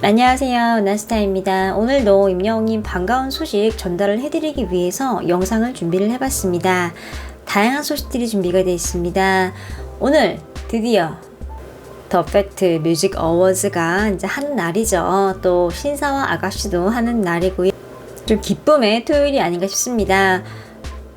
안녕하세요, 은하스타입니다. 오늘도 임영웅님 반가운 소식 전달을 해드리기 위해서 영상을 준비를 해봤습니다. 다양한 소식들이 준비가 되어 있습니다. 오늘 드디어 더 팩트 뮤직 어워즈가 이제 하는 날이죠. 또 신사와 아가씨도 하는 날이고요. 좀 기쁨의 토요일이 아닌가 싶습니다.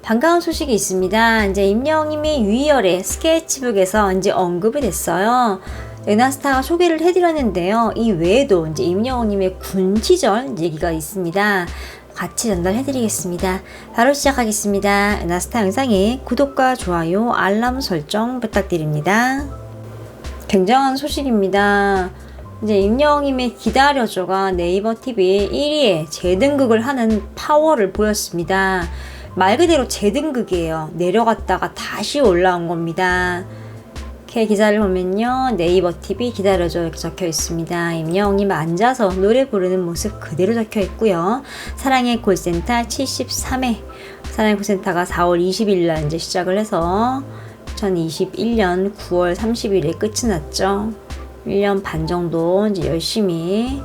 반가운 소식이 있습니다. 이제 임영웅님이 유희열의 스케치북에서 이제 언급이 됐어요. 은하스타가 소개를 해드렸는데요. 이 외에도 이제 임영웅님의 군 시절 얘기가 있습니다. 같이 전달해드리겠습니다. 바로 시작하겠습니다. 은하스타 영상에 구독과 좋아요, 알람 설정 부탁드립니다. 굉장한 소식입니다. 이제 임영웅님의 기다려줘가 네이버 TV 1위에 재등극을 하는 파워를 보였습니다. 말 그대로 재등극이에요. 내려갔다가 다시 올라온 겁니다. 이렇게 기사를 보면요, 네이버 TV 기다려줘 이렇게 적혀 있습니다. 임영웅님 앉아서 노래 부르는 모습 그대로 적혀 있고요. 사랑의 콜센터 73회 사랑의 콜센터가 4월 20일 날 이제 시작을 해서 2021년 9월 30일에 끝이 났죠. 1년 반 정도 이제 열심히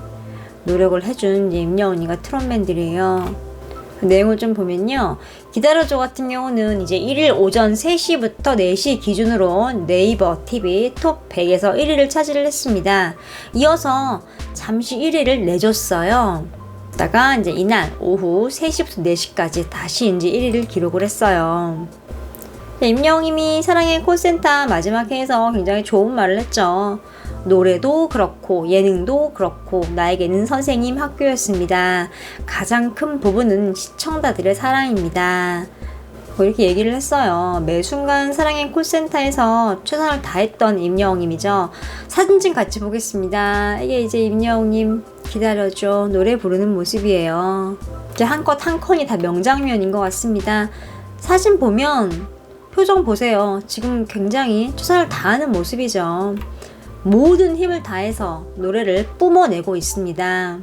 노력을 해준 임영웅님과 트롯맨들이에요. 내용을 좀 보면요, 기다려줘 같은 경우는 이제 1일 오전 3시부터 4시 기준으로 네이버 TV 톱 100에서 1위를 차지를 했습니다. 이어서 잠시 1위를 내줬어요. 그러다가 이제 이날 오후 3시부터 4시까지 다시 이제 1위를 기록을 했어요. 임영웅님이 사랑의 콜센터 마지막 회에서 굉장히 좋은 말을 했죠. 노래도 그렇고 예능도 그렇고 나에게는 선생님 학교였습니다. 가장 큰 부분은 시청자들의 사랑입니다. 이렇게 얘기를 했어요. 매 순간 사랑의 콜센터에서 최선을 다했던 임영웅님이죠. 사진 좀 같이 보겠습니다. 이게 이제 임영웅님 기다려줘 노래 부르는 모습이에요. 이제 한 컷 한 컷이 다 명장면인 것 같습니다. 사진 보면 표정 보세요. 지금 굉장히 최선을 다하는 모습이죠. 모든 힘을 다해서 노래를 뿜어내고 있습니다.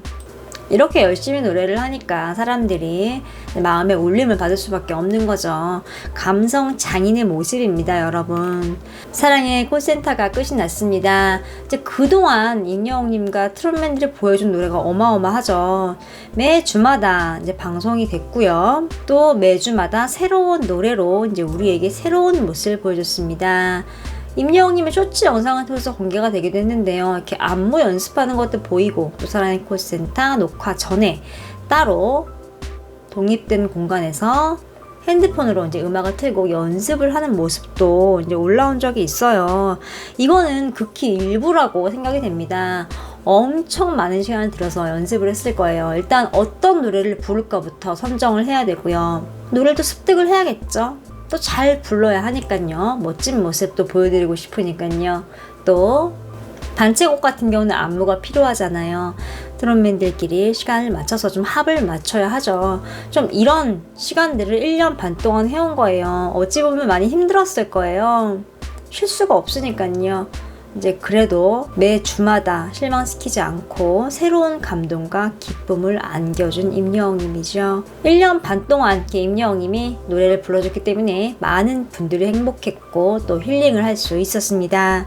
이렇게 열심히 노래를 하니까 사람들이 마음에 울림을 받을 수밖에 없는 거죠. 감성 장인의 모습입니다, 여러분. 사랑의 콜센터가 끝이 났습니다. 이제 그동안 임영웅님과 트롯맨들이 보여준 노래가 어마어마하죠. 매주마다 이제 방송이 됐고요. 또 매주마다 새로운 노래로 이제 우리에게 새로운 모습을 보여줬습니다. 임영웅님의 쇼츠 영상을 통해서 공개가 되기도 했는데요. 이렇게 안무 연습하는 것도 보이고, 또 사랑의 콜센터 녹화 전에 따로 독립된 공간에서 핸드폰으로 이제 음악을 틀고 연습을 하는 모습도 이제 올라온 적이 있어요. 이거는 극히 일부라고 생각이 됩니다. 엄청 많은 시간을 들여서 연습을 했을 거예요. 일단 어떤 노래를 부를까부터 선정을 해야 되고요. 노래도 습득을 해야겠죠. 또 잘 불러야 하니까요. 멋진 모습도 보여드리고 싶으니까요. 또 단체곡 같은 경우는 안무가 필요하잖아요. 트롯맨들끼리 시간을 맞춰서 좀 합을 맞춰야 하죠. 좀 이런 시간들을 1년 반 동안 해온 거예요. 어찌 보면 많이 힘들었을 거예요. 쉴 수가 없으니까요. 이제 그래도 매 주마다 실망시키지 않고 새로운 감동과 기쁨을 안겨준 임영웅님이죠. 1년 반 동안 임영웅님이 노래를 불러줬기 때문에 많은 분들이 행복했고 또 힐링을 할 수 있었습니다.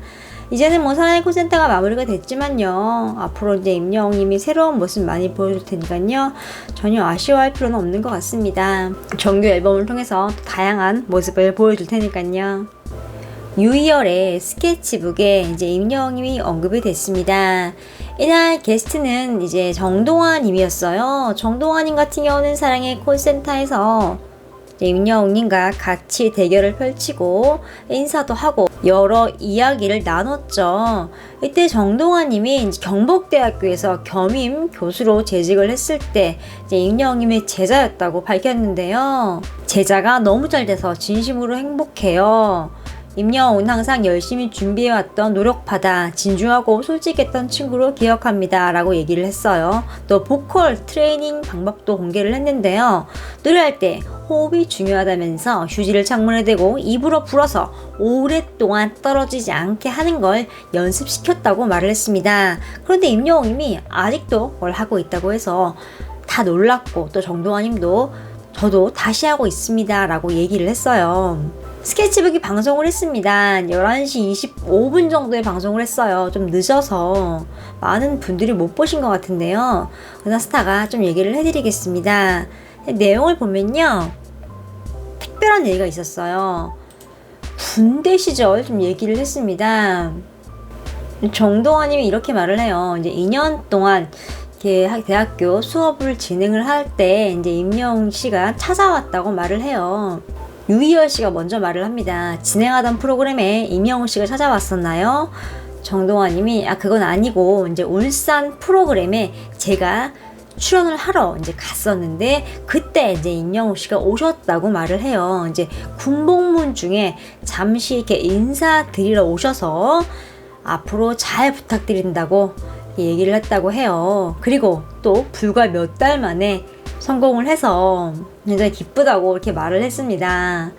이제는 뭐 사랑의 콜센터가 마무리가 됐지만요. 앞으로 이제 임영웅님이 새로운 모습 많이 보여줄 테니까요. 전혀 아쉬워할 필요는 없는 것 같습니다. 정규 앨범을 통해서 다양한 모습을 보여줄 테니까요. 유희열의 스케치북에 이제 임영웅님이 언급이 됐습니다. 이날 게스트는 이제 정동환님이었어요. 정동환님 같은 경우는 사랑의 콜센터에서 임영웅님과 같이 대결을 펼치고 인사도 하고 여러 이야기를 나눴죠. 이때 정동환님이 경북대학교에서 겸임 교수로 재직을 했을 때 이제 임영웅님의 제자였다고 밝혔는데요. 제자가 너무 잘 돼서 진심으로 행복해요. 임영웅은 항상 열심히 준비해왔던 노력파다, 진중하고 솔직했던 친구로 기억합니다 라고 얘기를 했어요. 또 보컬 트레이닝 방법도 공개를 했는데요. 노래할 때 호흡이 중요하다면서 휴지를 창문에 대고 입으로 불어서 오랫동안 떨어지지 않게 하는 걸 연습시켰다고 말을 했습니다. 그런데 임영웅님이 아직도 뭘 하고 있다고 해서 다 놀랐고, 또 정동환님도 저도 다시 하고 있습니다 라고 얘기를 했어요. 스케치북이 방송을 했습니다. 11시 25분 정도에 방송을 했어요. 좀 늦어서 많은 분들이 못 보신 것 같은데요. 은하스타가 좀 얘기를 해드리겠습니다. 내용을 보면요, 특별한 얘기가 있었어요. 군대 시절 좀 얘기를 했습니다. 정동환님이 이렇게 말을 해요. 이제 2년 동안 이렇게 대학교 수업을 진행을 할 때 이제 임영웅 씨가 찾아왔다고 말을 해요. 유희열 씨가 먼저 말을 합니다. 진행하던 프로그램에 임영웅 씨가 찾아왔었나요? 정동환님이 그건 아니고 이제 울산 프로그램에 제가 출연을 하러 이제 갔었는데 그때 이제 임영웅 씨가 오셨다고 말을 해요. 이제 군복무 중에 잠시 이렇게 인사드리러 오셔서 앞으로 잘 부탁드린다고 얘기를 했다고 해요. 그리고 또 불과 몇 달 만에 성공을 해서 굉장히 기쁘다고 이렇게 말을 했습니다.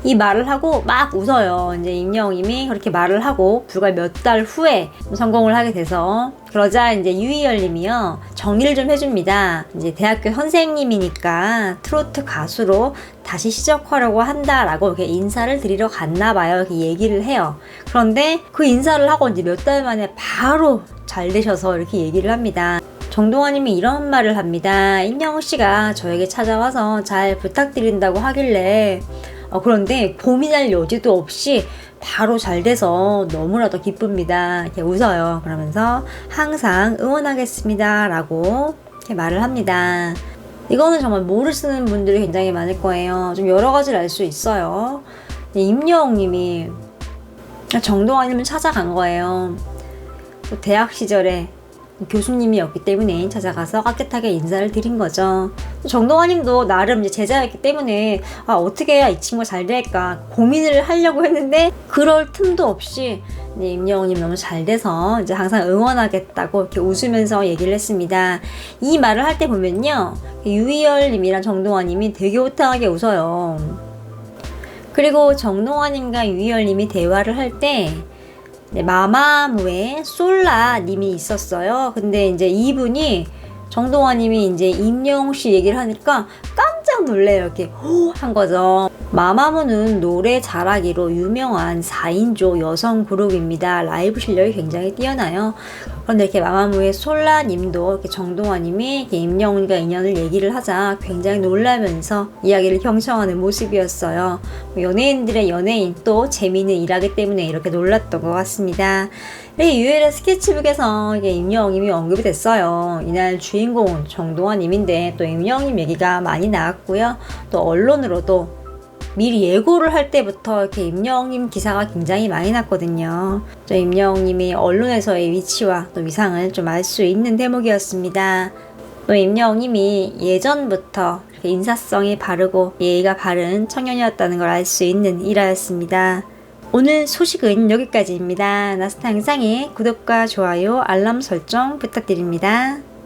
이 말을 하고 막 웃어요. 이제 임영웅님이 그렇게 말을 하고 불과 몇 달 후에 성공을 하게 돼서, 그러자 이제 유희열님이요, 정리를 좀 해줍니다. 이제 대학교 선생님이니까 트로트 가수로 다시 시작하려고 한다라고 이렇게 인사를 드리러 갔나 봐요. 이렇게 얘기를 해요. 그런데 그 인사를 하고 이제 몇 달 만에 바로 잘 되셔서 이렇게 얘기를 합니다. 정동환님이 이런 말을 합니다. 임영웅 씨가 저에게 찾아와서 잘 부탁드린다고 하길래 그런데 고민할 여지도 없이 바로 잘 돼서 너무나도 기쁩니다. 이렇게 웃어요. 그러면서 항상 응원하겠습니다 라고 이렇게 말을 합니다. 이거는 정말 모르시는 분들이 굉장히 많을 거예요. 좀 여러 가지를 알 수 있어요. 임영웅님이 정동환님을 찾아간 거예요. 대학 시절에 교수님이었기 때문에 찾아가서 깍듯하게 인사를 드린 거죠. 정동환님도 나름 이제 제자였기 때문에 어떻게 해야 이 친구가 잘 될까 고민을 하려고 했는데 그럴 틈도 없이 임영웅님 너무 잘 돼서 이제 항상 응원하겠다고 이렇게 웃으면서 얘기를 했습니다. 이 말을 할 때 보면요, 유희열님이랑 정동환님이 되게 호탕하게 웃어요. 그리고 정동환님과 유희열님이 대화를 할때 마마무의 솔라님이 있었어요. 근데 이제 이분이 정동환님이 이제 임영웅 씨 얘기를 하니까 깜짝 놀래요. 이렇게 호 한 거죠. 마마무는 노래 잘하기로 유명한 4인조 여성 그룹입니다. 라이브 실력이 굉장히 뛰어나요. 그런데 이렇게 마마무의 솔라님도 이렇게 정동환님이 이렇게 임영웅과 인연을 얘기를 하자 굉장히 놀라면서 이야기를 경청하는 모습이었어요. 연예인들의 연예인 또 재미있는 일하기 때문에 이렇게 놀랐던 것 같습니다. 이렇게 유일의 스케치북에서 이게 임영웅님이 언급이 됐어요. 이날 주인공은 정동환님인데 또 임영웅님 얘기가 많이 나왔고요. 또 언론으로도 미리 예고를 할 때부터 이렇게 임영웅님 기사가 굉장히 많이 났거든요. 저 임영웅님이 언론에서의 위치와 또 위상을 좀 알 수 있는 대목이었습니다. 또 임영웅님이 예전부터 이렇게 인사성이 바르고 예의가 바른 청년이었다는 걸 알 수 있는 일화였습니다. 오늘 소식은 여기까지입니다. 나스타 영상에 구독과 좋아요, 알람 설정 부탁드립니다.